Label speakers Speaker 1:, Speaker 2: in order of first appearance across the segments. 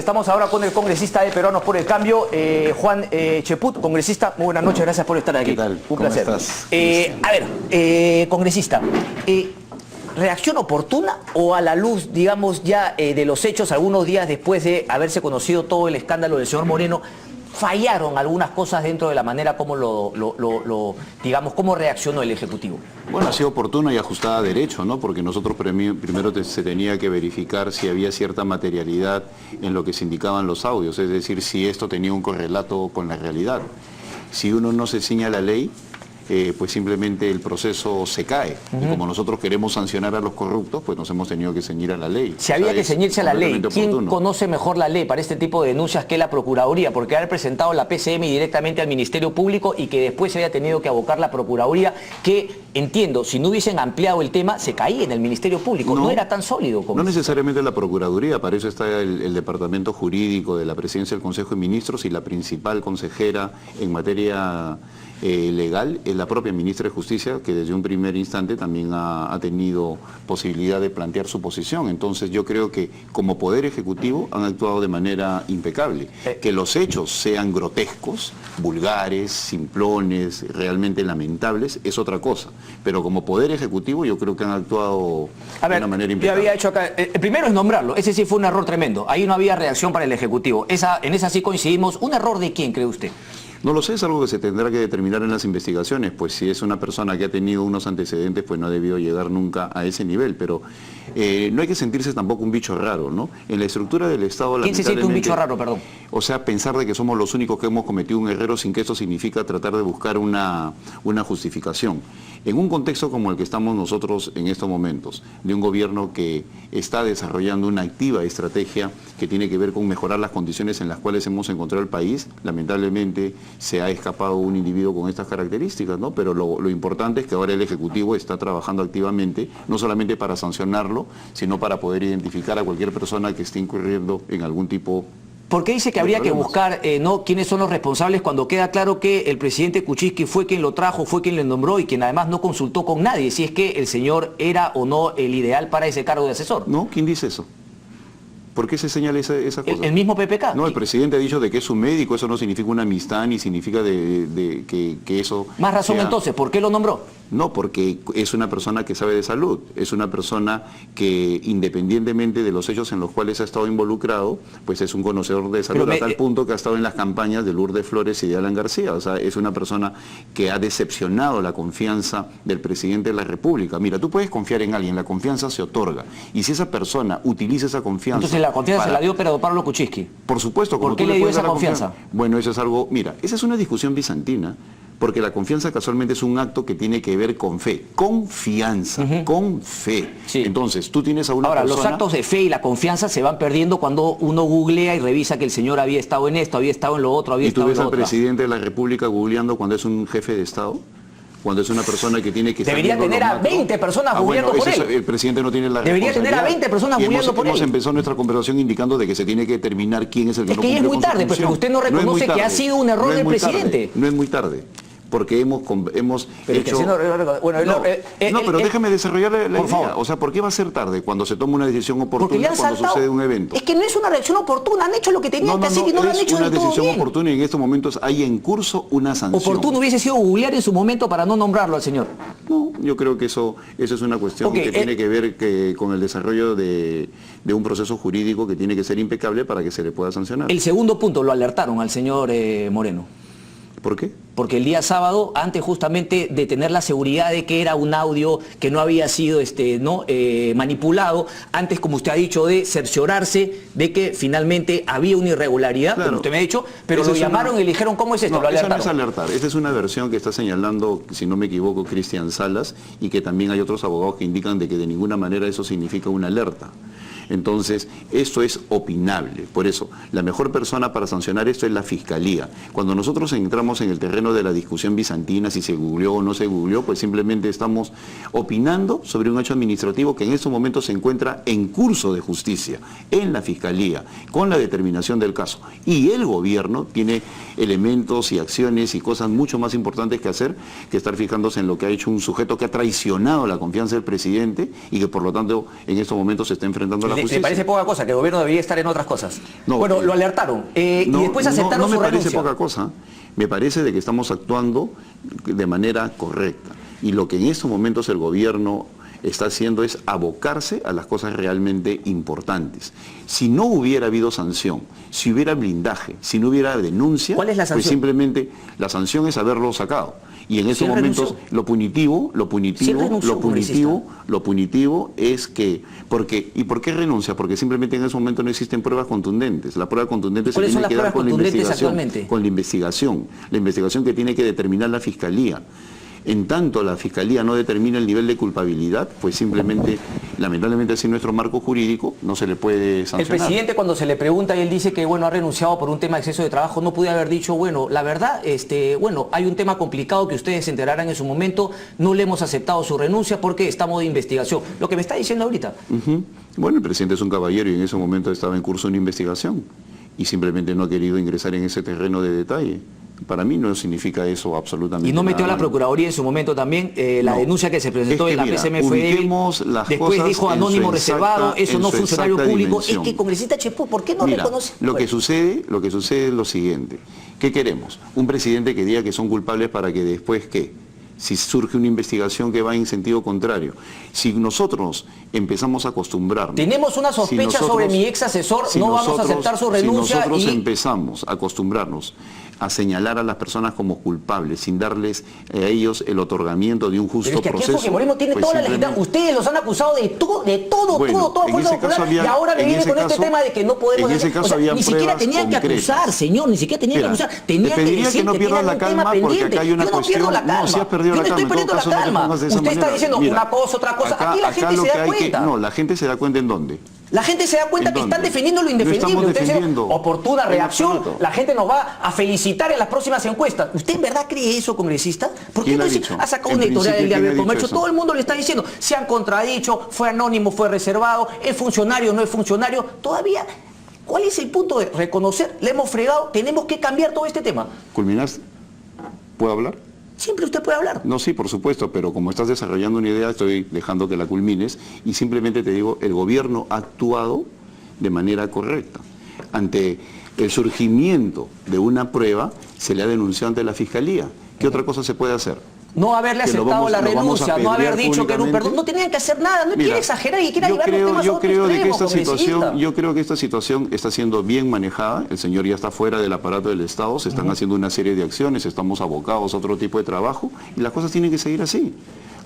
Speaker 1: Estamos ahora con el congresista de Peruanos por el Cambio, Juan Cheput, congresista. Muy buenas noches, gracias por estar aquí.
Speaker 2: ¿Qué tal?
Speaker 1: Un placer.
Speaker 2: Estás?
Speaker 1: Congresista, ¿reacción oportuna o a la luz, digamos, ya de los hechos, algunos días después de haberse conocido todo el escándalo del señor Moreno, fallaron algunas cosas dentro de la manera como digamos, cómo reaccionó el Ejecutivo?
Speaker 2: Bueno, ha sido oportuna y ajustada a derecho, ¿no? Porque nosotros primero se tenía que verificar si había cierta materialidad en lo que se indicaban los audios, es decir, si esto tenía un correlato con la realidad. Si uno no se ciña a la ley, pues simplemente el proceso se cae. Y como nosotros queremos sancionar a los corruptos, pues nos hemos tenido que ceñir a la ley.
Speaker 1: Si había que ceñirse a la ley, ¿quién conoce mejor la ley para este tipo de denuncias que la Procuraduría? Porque haber presentado la PCM directamente al Ministerio Público y que después se haya tenido que abocar la Procuraduría, que entiendo, si no hubiesen ampliado el tema, se caía en el Ministerio Público. No era tan sólido como...
Speaker 2: No necesariamente la Procuraduría, para eso está el Departamento Jurídico de la Presidencia del Consejo de Ministros y la principal consejera en materia legal es la propia ministra de Justicia, que desde un primer instante también ha tenido posibilidad de plantear su posición. Entonces yo creo que como Poder Ejecutivo han actuado de manera impecable. Que los hechos sean grotescos, vulgares, simplones, realmente lamentables, es otra cosa. Pero como Poder Ejecutivo yo creo que han actuado de una manera impecable.
Speaker 1: Yo había hecho acá, el primero es nombrarlo, ese sí fue un error tremendo. Ahí no había reacción para el Ejecutivo. En esa sí coincidimos. ¿Un error de quién, cree usted?
Speaker 2: No lo sé, es algo que se tendrá que determinar en las investigaciones, pues si es una persona que ha tenido unos antecedentes, pues no ha debido llegar nunca a ese nivel, pero no hay que sentirse tampoco un bicho raro, ¿no? En la estructura del Estado...
Speaker 1: ¿Quién se siente un bicho raro, perdón?
Speaker 2: O sea, pensar de que somos los únicos que hemos cometido un error sin que eso significa tratar de buscar una justificación. En un contexto como el que estamos nosotros en estos momentos, de un gobierno que está desarrollando una activa estrategia que tiene que ver con mejorar las condiciones en las cuales hemos encontrado el país, lamentablemente se ha escapado un individuo con estas características, ¿no? Pero lo importante es que ahora el Ejecutivo está trabajando activamente, no solamente para sancionarlo, sino para poder identificar a cualquier persona que esté incurriendo en algún tipo de...
Speaker 1: ¿Por qué dice que habría que buscar quiénes son los responsables cuando queda claro que el presidente Kuczynski fue quien lo trajo, fue quien lo nombró y quien además no consultó con nadie si es que el señor era o no el ideal para ese cargo de asesor?
Speaker 2: No, ¿quién dice eso? ¿Por qué se señala esa cosa?
Speaker 1: ¿El mismo PPK?
Speaker 2: No, el presidente ha dicho de que es un médico, eso no significa una amistad ni significa que eso...
Speaker 1: Más razón
Speaker 2: sea...
Speaker 1: entonces, ¿por qué lo nombró?
Speaker 2: No, porque es una persona que sabe de salud, es una persona que independientemente de los hechos en los cuales ha estado involucrado, pues es un conocedor de salud a tal punto que ha estado en las campañas de Lourdes Flores y de Alan García. O sea, es una persona que ha decepcionado la confianza del presidente de la República. Mira, tú puedes confiar en alguien, la confianza se otorga. Y si esa persona utiliza esa confianza...
Speaker 1: Entonces la confianza se la dio Pedro Pablo Kuczynski.
Speaker 2: Por supuesto.
Speaker 1: ¿Por qué le dio esa confianza?
Speaker 2: Bueno, eso es algo... Mira, esa es una discusión bizantina. Porque la confianza casualmente es un acto que tiene que ver con fe. Confianza, con fe. Sí. Entonces, tú tienes a una persona...
Speaker 1: Ahora, los actos de fe y la confianza se van perdiendo cuando uno googlea y revisa que el señor había estado en esto, había estado en lo otro, había estado en lo otro.
Speaker 2: ¿Y tú ves al presidente de la República googleando cuando es un jefe de Estado? Cuando es una persona que tiene que...
Speaker 1: Debería tener a 20 personas googleando por él.
Speaker 2: El presidente no tiene la
Speaker 1: Debería tener a 20 personas googleando por él.
Speaker 2: Hemos empezado nuestra conversación indicando de que se tiene que determinar quién es el que no cumple con su función.
Speaker 1: Es que ya es muy tarde, pero usted no reconoce que ha sido un error del presidente.
Speaker 2: No es muy tarde. Porque hemos hecho... pero déjame desarrollar la idea. O sea, ¿por qué va a ser tarde cuando se toma una decisión oportuna cuando sucede un evento?
Speaker 1: Es que no es una reacción oportuna, han hecho lo que tenían que hacer y no lo han hecho del todo bien.
Speaker 2: Es una decisión oportuna y en estos momentos hay en curso una sanción.
Speaker 1: Oportuno hubiese sido googlear en su momento para no nombrarlo al señor.
Speaker 2: No, yo creo que eso es una cuestión que tiene que ver con el desarrollo de un proceso jurídico que tiene que ser impecable para que se le pueda sancionar.
Speaker 1: El segundo punto, lo alertaron al señor Moreno.
Speaker 2: ¿Por qué?
Speaker 1: Porque el día sábado, antes justamente de tener la seguridad de que era un audio que no había sido manipulado, antes, como usted ha dicho, de cerciorarse de que finalmente había una irregularidad, claro, como usted me ha dicho, pero lo llamaron y le dijeron, ¿cómo es esto?
Speaker 2: No,
Speaker 1: lo alertaron.
Speaker 2: Esa no es alertar, esa es una versión que está señalando, si no me equivoco, Cristian Salas, y que también hay otros abogados que indican de que de ninguna manera eso significa una alerta. Entonces, esto es opinable. Por eso, la mejor persona para sancionar esto es la Fiscalía. Cuando nosotros entramos en el terreno de la discusión bizantina, si se googleó o no se googleó, pues simplemente estamos opinando sobre un hecho administrativo que en estos momentos se encuentra en curso de justicia, en la Fiscalía, con la determinación del caso. Y el gobierno tiene elementos y acciones y cosas mucho más importantes que hacer que estar fijándose en lo que ha hecho un sujeto que ha traicionado la confianza del presidente y que por lo tanto en estos momentos se está enfrentando a la
Speaker 1: ¿Le parece poca cosa que el gobierno debería estar en otras cosas?
Speaker 2: No,
Speaker 1: bueno, lo alertaron y después aceptaron su renuncia.
Speaker 2: No me parece poca cosa. Me parece de que estamos actuando de manera correcta. Y lo que en estos momentos el gobierno está haciendo es abocarse a las cosas realmente importantes. Si no hubiera habido sanción, si hubiera blindaje, si no hubiera denuncia,
Speaker 1: ¿cuál es la sanción?
Speaker 2: Pues simplemente la sanción es haberlo sacado. Y en estos momentos lo punitivo es que, ¿y por qué renuncia? Porque simplemente en ese momento no existen pruebas contundentes. La prueba contundente se tiene que dar con la investigación. La investigación que tiene que determinar la Fiscalía. En tanto la Fiscalía no determina el nivel de culpabilidad, pues simplemente, lamentablemente así nuestro marco jurídico, no se le puede sancionar.
Speaker 1: El presidente, cuando se le pregunta y él dice que bueno, ha renunciado por un tema de exceso de trabajo, no puede haber dicho, bueno, la verdad, bueno, hay un tema complicado que ustedes se enterarán en su momento, no le hemos aceptado su renuncia porque estamos de investigación. Lo que me está diciendo ahorita.
Speaker 2: Bueno, el presidente es un caballero y en ese momento estaba en curso una investigación y simplemente no ha querido ingresar en ese terreno de detalle. Para mí no significa eso absolutamente.
Speaker 1: ¿Y no metió a la Procuraduría en su momento también la denuncia que se presentó en la PCM fue débil? Después dijo anónimo reservado, eso no funcionario público. Es que congresista Chepú, ¿por qué no reconoce?
Speaker 2: Lo que sucede es lo siguiente. ¿Qué queremos? Un presidente que diga que son culpables para que después, ¿qué? Si surge una investigación que va en sentido contrario. Si nosotros empezamos a acostumbrarnos...
Speaker 1: Tenemos una sospecha sobre mi ex asesor, no vamos a aceptar su renuncia.
Speaker 2: Si nosotros empezamos a acostumbrarnos a señalar a las personas como culpables sin darles a ellos el otorgamiento de un justo proceso...
Speaker 1: Pero es que Fujimori tiene toda la legitimidad. Ustedes los han acusado de todo y ahora me viene con este tema de que no podemos...
Speaker 2: En ese caso había
Speaker 1: ni siquiera tenían que acusar, señor, ni siquiera tenían que acusar. Tenían que decir que
Speaker 2: pierdas la calma porque acá hay una cuestión... No, si has perdido la calma, en todo caso no te pongas de esa manera.
Speaker 1: Usted está diciendo una cosa, otra cosa. Aquí la gente se da cuenta.
Speaker 2: No, la gente se da cuenta ¿en dónde?
Speaker 1: La gente se da cuenta que están defendiendo lo indefendible. Ustedes dicen, oportuna reacción, la gente nos va a felicitar en las próximas encuestas. ¿Usted en verdad cree eso, congresista? ¿Por qué entonces ha sacado una editorial del Diario del Comercio? Todo el mundo le está diciendo, se han contradicho, fue anónimo, fue reservado, es funcionario, no es funcionario. Todavía, ¿cuál es el punto de reconocer? Le hemos fregado, tenemos que cambiar todo este tema.
Speaker 2: ¿Culminaste? ¿Puedo hablar?
Speaker 1: Siempre usted puede hablar.
Speaker 2: No, sí, por supuesto, pero como estás desarrollando una idea, estoy dejando que la culmines y simplemente te digo, el gobierno ha actuado de manera correcta. Ante el surgimiento de una prueba, se le ha denunciado ante la Fiscalía. ¿Qué otra cosa se puede hacer?
Speaker 1: No haberle aceptado la renuncia, no haber dicho que era un perdón, no tenían que hacer nada, no quiere exagerar y quiere llevar los temas a otro extremo,
Speaker 2: yo creo que esta situación está siendo bien manejada, el señor ya está fuera del aparato del Estado, se están haciendo una serie de acciones, estamos abocados a otro tipo de trabajo y las cosas tienen que seguir así.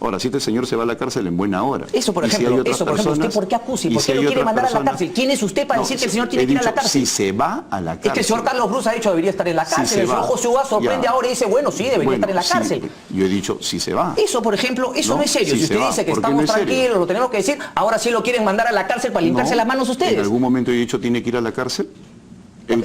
Speaker 2: Ahora, si este señor se va a la cárcel en buena hora.
Speaker 1: Eso, por ejemplo, ¿usted por qué acusa? ¿Por qué lo quiere mandar a la cárcel? ¿Quién es usted para decir que el señor tiene que ir a la cárcel?
Speaker 2: Si se va a la cárcel.
Speaker 1: Es que el señor Carlos Cruz ha dicho que debería estar en la cárcel. El señor José Ugaz sorprende ahora y dice, bueno, sí, debería estar en la cárcel.
Speaker 2: Yo he dicho, si se va.
Speaker 1: Eso, por ejemplo, eso no es serio. Si usted dice que estamos tranquilos, lo tenemos que decir, ahora sí lo quieren mandar a la cárcel para limpiarse las manos ustedes.
Speaker 2: ¿En algún momento he dicho tiene que ir a la cárcel?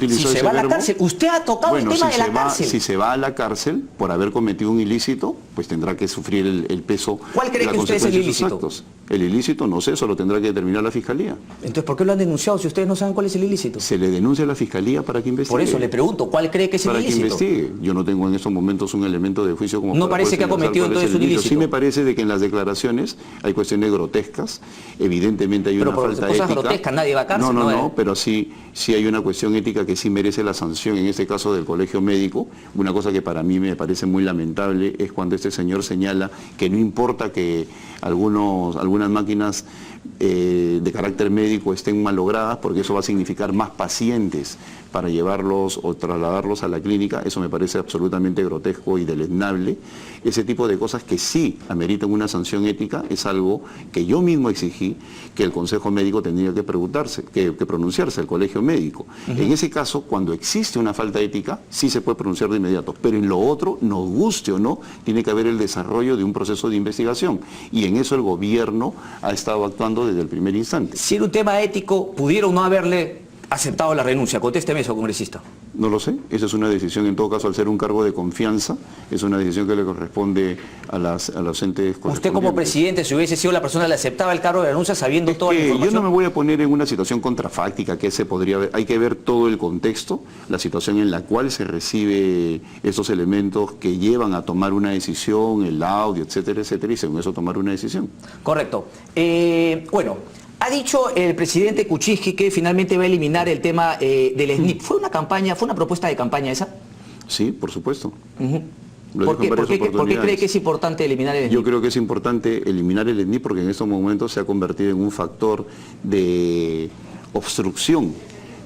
Speaker 1: Si se va a la cárcel, usted ha tocado el tema de la cárcel.
Speaker 2: Si se va a la cárcel por haber cometido un ilícito, pues tendrá que sufrir el peso.
Speaker 1: ¿Cuál cree que usted es el ilícito?
Speaker 2: El ilícito, no sé, eso lo tendrá que determinar la Fiscalía.
Speaker 1: Entonces, ¿por qué lo han denunciado si ustedes no saben cuál es el ilícito?
Speaker 2: Se le denuncia a la Fiscalía para que investigue.
Speaker 1: Por eso le pregunto, ¿cuál cree que es el ilícito?
Speaker 2: Para que investigue. Yo no tengo en estos momentos un elemento de juicio como
Speaker 1: no parece que ha cometido entonces un ilícito.
Speaker 2: Sí me parece de que en las declaraciones hay cuestiones grotescas, evidentemente hay una falta ética.
Speaker 1: Cosas grotescas, nadie va a cárcel.
Speaker 2: No, pero sí hay una cuestión ética que sí merece la sanción, en este caso del Colegio Médico. Una cosa que para mí me parece muy lamentable es cuando este señor señala que no importa que algunas máquinas de carácter médico estén malogradas porque eso va a significar más pacientes para llevarlos o trasladarlos a la clínica. Eso me parece absolutamente grotesco y deleznable. Ese tipo de cosas que sí ameritan una sanción ética es algo que yo mismo exigí que el Consejo Médico tendría que pronunciarse, el Colegio Médico. En ese caso, cuando existe una falta ética, sí se puede pronunciar de inmediato, pero en lo otro, nos guste o no, tiene que haber el desarrollo de un proceso de investigación y en eso el gobierno ha estado actuando desde el primer instante.
Speaker 1: Si era un tema ético, ¿pudieron no haberle aceptado la renuncia? Contésteme eso, congresista.
Speaker 2: No lo sé, esa es una decisión, en todo caso, al ser un cargo de confianza, es una decisión que le corresponde a los entes correspondientes.
Speaker 1: Usted como presidente, si hubiese sido la persona que le aceptaba el cargo de renuncia sabiendo toda la información...
Speaker 2: Yo no me voy a poner en una situación contrafáctica, que se podría ver, hay que ver todo el contexto, la situación en la cual se recibe esos elementos que llevan a tomar una decisión, el audio, etcétera, etcétera, y según eso tomar una decisión.
Speaker 1: Correcto. Bueno... Ha dicho el presidente Kuczynski que finalmente va a eliminar el tema del SNIP. ¿Fue una campaña, fue una propuesta de campaña esa?
Speaker 2: Sí, por supuesto.
Speaker 1: ¿Por qué cree que es importante eliminar el SNIP?
Speaker 2: Yo creo que es importante eliminar el SNIP porque en estos momentos se ha convertido en un factor de obstrucción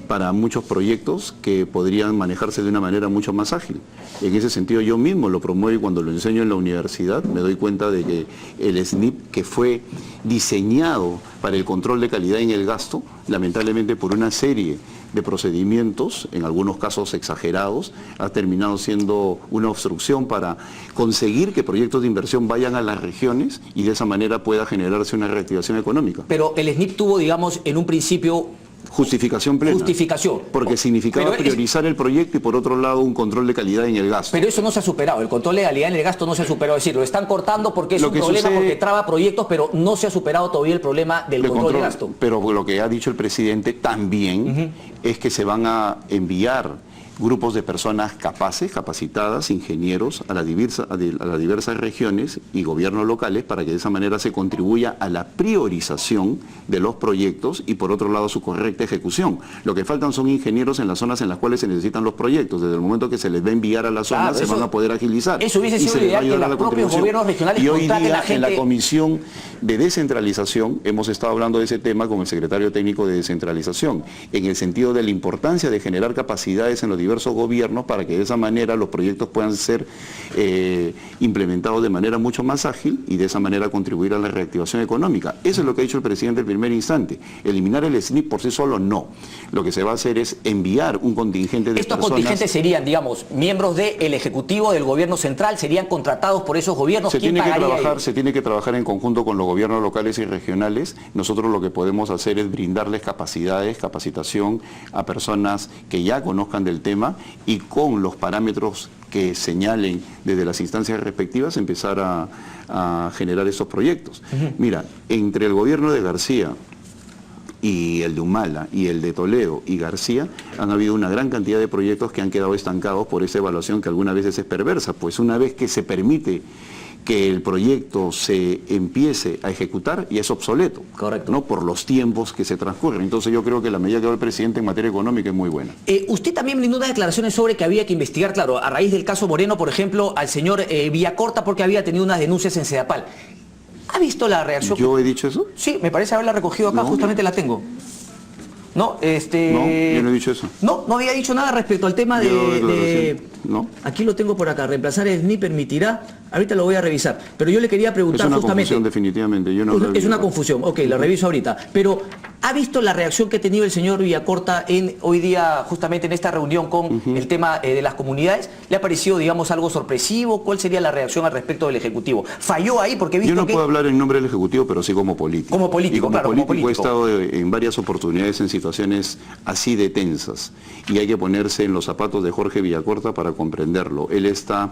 Speaker 2: para muchos proyectos que podrían manejarse de una manera mucho más ágil. En ese sentido yo mismo lo promuevo y cuando lo enseño en la universidad me doy cuenta de que el SNIP, que fue diseñado para el control de calidad en el gasto, lamentablemente por una serie de procedimientos, en algunos casos exagerados, ha terminado siendo una obstrucción para conseguir que proyectos de inversión vayan a las regiones y de esa manera pueda generarse una reactivación económica.
Speaker 1: Pero el SNIP tuvo, digamos, en un principio...
Speaker 2: Justificación plena.
Speaker 1: Justificación.
Speaker 2: Porque significaba priorizar el proyecto y por otro lado un control de calidad en el gasto.
Speaker 1: Pero eso no se ha superado, el control de calidad en el gasto no se ha superado. Es decir, lo están cortando porque es un problema, porque traba proyectos, pero no se ha superado todavía el problema del control de gasto.
Speaker 2: Pero lo que ha dicho el presidente también es que se van a enviar grupos de personas capaces, capacitadas, ingenieros a las diversas regiones y gobiernos locales para que de esa manera se contribuya a la priorización de los proyectos y por otro lado su correcta ejecución. Lo que faltan son ingenieros en las zonas en las cuales se necesitan los proyectos. Desde el momento que se les va a enviar a las zonas se van a poder agilizar.
Speaker 1: Eso hubiese sido ideal que los propios gobiernos regionales
Speaker 2: y hoy día
Speaker 1: a la gente...
Speaker 2: en la Comisión de Descentralización hemos estado hablando de ese tema con el secretario técnico de Descentralización, en el sentido de la importancia de generar capacidades en los diversos gobiernos para que de esa manera los proyectos puedan ser implementados de manera mucho más ágil y de esa manera contribuir a la reactivación económica. Eso es lo que ha dicho el presidente en primer instante. Eliminar el SNIP por sí solo no. Lo que se va a hacer es enviar un contingente de
Speaker 1: Estos
Speaker 2: personas...
Speaker 1: contingentes serían, digamos, miembros del Ejecutivo, del Gobierno Central, serían contratados por esos gobiernos.
Speaker 2: Se tiene que trabajar en conjunto con los gobiernos locales y regionales. Nosotros lo que podemos hacer es brindarles capacidades, capacitación a personas que ya conozcan del tema y con los parámetros que señalen desde las instancias respectivas empezar a generar esos proyectos. Mira, entre el gobierno de García y el de Humala y el de Toledo y García han habido una gran cantidad de proyectos que han quedado estancados por esa evaluación que algunas veces es perversa, pues una vez que se permite que el proyecto se empiece a ejecutar y es obsoleto.
Speaker 1: Correcto.
Speaker 2: ¿No? Por los tiempos que se transcurren. Entonces yo creo que la medida que da el presidente en materia económica es muy buena.
Speaker 1: Usted también brindó unas declaraciones sobre que había que investigar, claro, a raíz del caso Moreno, por ejemplo, al señor Villacorta porque había tenido unas denuncias en Sedapal. ¿Ha visto la reacción?
Speaker 2: ¿Yo he dicho eso?
Speaker 1: Sí, me parece haberla recogido acá, justamente la tengo. No,
Speaker 2: No, yo no he dicho eso.
Speaker 1: No había dicho nada respecto al tema
Speaker 2: No.
Speaker 1: Aquí lo tengo por acá, reemplazar el SNIP permitirá, ahorita lo voy a revisar, pero yo le quería preguntar justamente...
Speaker 2: Es una confusión definitivamente, yo no...
Speaker 1: Es una confusión, ok, la reviso ahorita, pero ¿ha visto la reacción que ha tenido el señor Villacorta hoy día, justamente en esta reunión con el tema de las comunidades? ¿Le ha parecido, digamos, algo sorpresivo? ¿Cuál sería la reacción al respecto del Ejecutivo? ¿Falló ahí? Porque he visto
Speaker 2: Yo no puedo hablar en nombre del Ejecutivo, pero sí como político.
Speaker 1: Como político,
Speaker 2: y como
Speaker 1: claro,
Speaker 2: político,
Speaker 1: como político.
Speaker 2: He estado en varias oportunidades en situaciones así de tensas y hay que ponerse en los zapatos de Jorge Villacorta para comprenderlo. Él está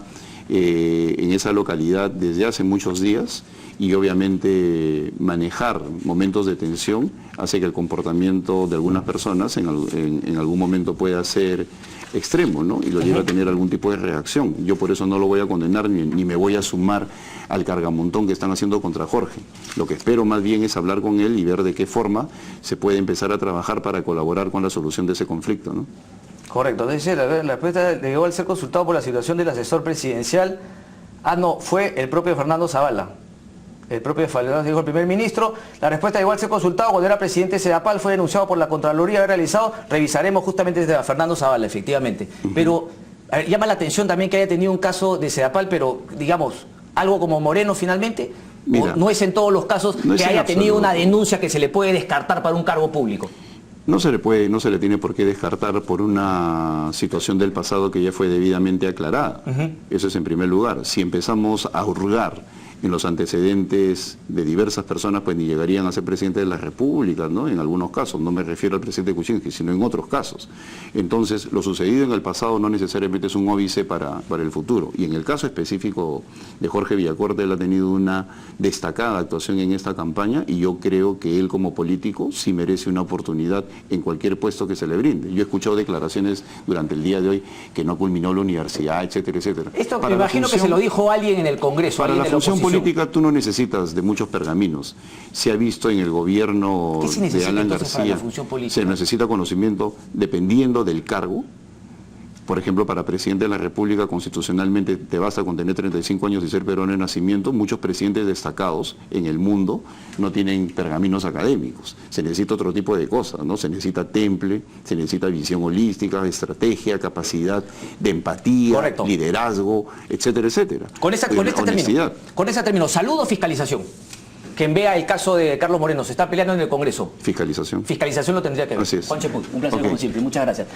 Speaker 2: en esa localidad desde hace muchos días y obviamente manejar momentos de tensión hace que el comportamiento de algunas personas en algún momento pueda ser extremo, ¿no? Y lo lleva a tener algún tipo de reacción. Yo por eso no lo voy a condenar ni me voy a sumar al cargamontón que están haciendo contra Jorge. Lo que espero más bien es hablar con él y ver de qué forma se puede empezar a trabajar para colaborar con la solución de ese conflicto, ¿no?
Speaker 3: Correcto, entonces la respuesta llegó al ser consultado por la situación del asesor presidencial. No, fue el propio Fernando Zavala. El propio Fernando dijo el primer ministro. La respuesta llegó al ser consultado cuando era presidente de Sedapal, fue denunciado por la Contraloría, haber realizado. Revisaremos justamente desde Fernando Zavala, efectivamente. Pero llama la atención también que haya tenido un caso de Sedapal, pero digamos, algo como Moreno finalmente.
Speaker 2: Mira,
Speaker 1: no es en todos los casos que haya tenido una denuncia que se le puede descartar para un cargo público.
Speaker 2: No se le tiene por qué descartar por una situación del pasado que ya fue debidamente aclarada. Eso es en primer lugar. Si empezamos a hurgar en los antecedentes de diversas personas, pues ni llegarían a ser presidente de la República, ¿no? En algunos casos, no me refiero al presidente Kuczynski, sino en otros casos. Entonces, lo sucedido en el pasado no necesariamente es un óbice para el futuro. Y en el caso específico de Jorge Villacorta, él ha tenido una destacada actuación en esta campaña y yo creo que él como político sí merece una oportunidad en cualquier puesto que se le brinde. Yo he escuchado declaraciones durante el día de hoy que no culminó la universidad, etcétera, etcétera.
Speaker 1: Esto me imagino que se lo dijo alguien en el Congreso.
Speaker 2: Para la función política tú no necesitas de muchos pergaminos. Se ha visto en el gobierno
Speaker 1: ¿Qué se
Speaker 2: de
Speaker 1: necesita
Speaker 2: Alan
Speaker 1: entonces para la
Speaker 2: García,
Speaker 1: función política?
Speaker 2: se necesita conocimiento dependiendo del cargo. Por ejemplo, para presidente de la República, constitucionalmente te basta con tener 35 años y ser peruano de nacimiento. Muchos presidentes destacados en el mundo no tienen pergaminos académicos. Se necesita otro tipo de cosas, ¿no? Se necesita temple, se necesita visión holística, estrategia, capacidad de empatía,
Speaker 1: Correcto.
Speaker 2: liderazgo, etcétera, etcétera.
Speaker 1: Con ese término, salud o fiscalización. Quien vea el caso de Carlos Moreno, se está peleando en el Congreso.
Speaker 2: Fiscalización.
Speaker 1: Fiscalización lo tendría que ver.
Speaker 2: Así es.
Speaker 1: Juan Cheput, un placer
Speaker 2: Ok.
Speaker 1: como siempre. Muchas gracias.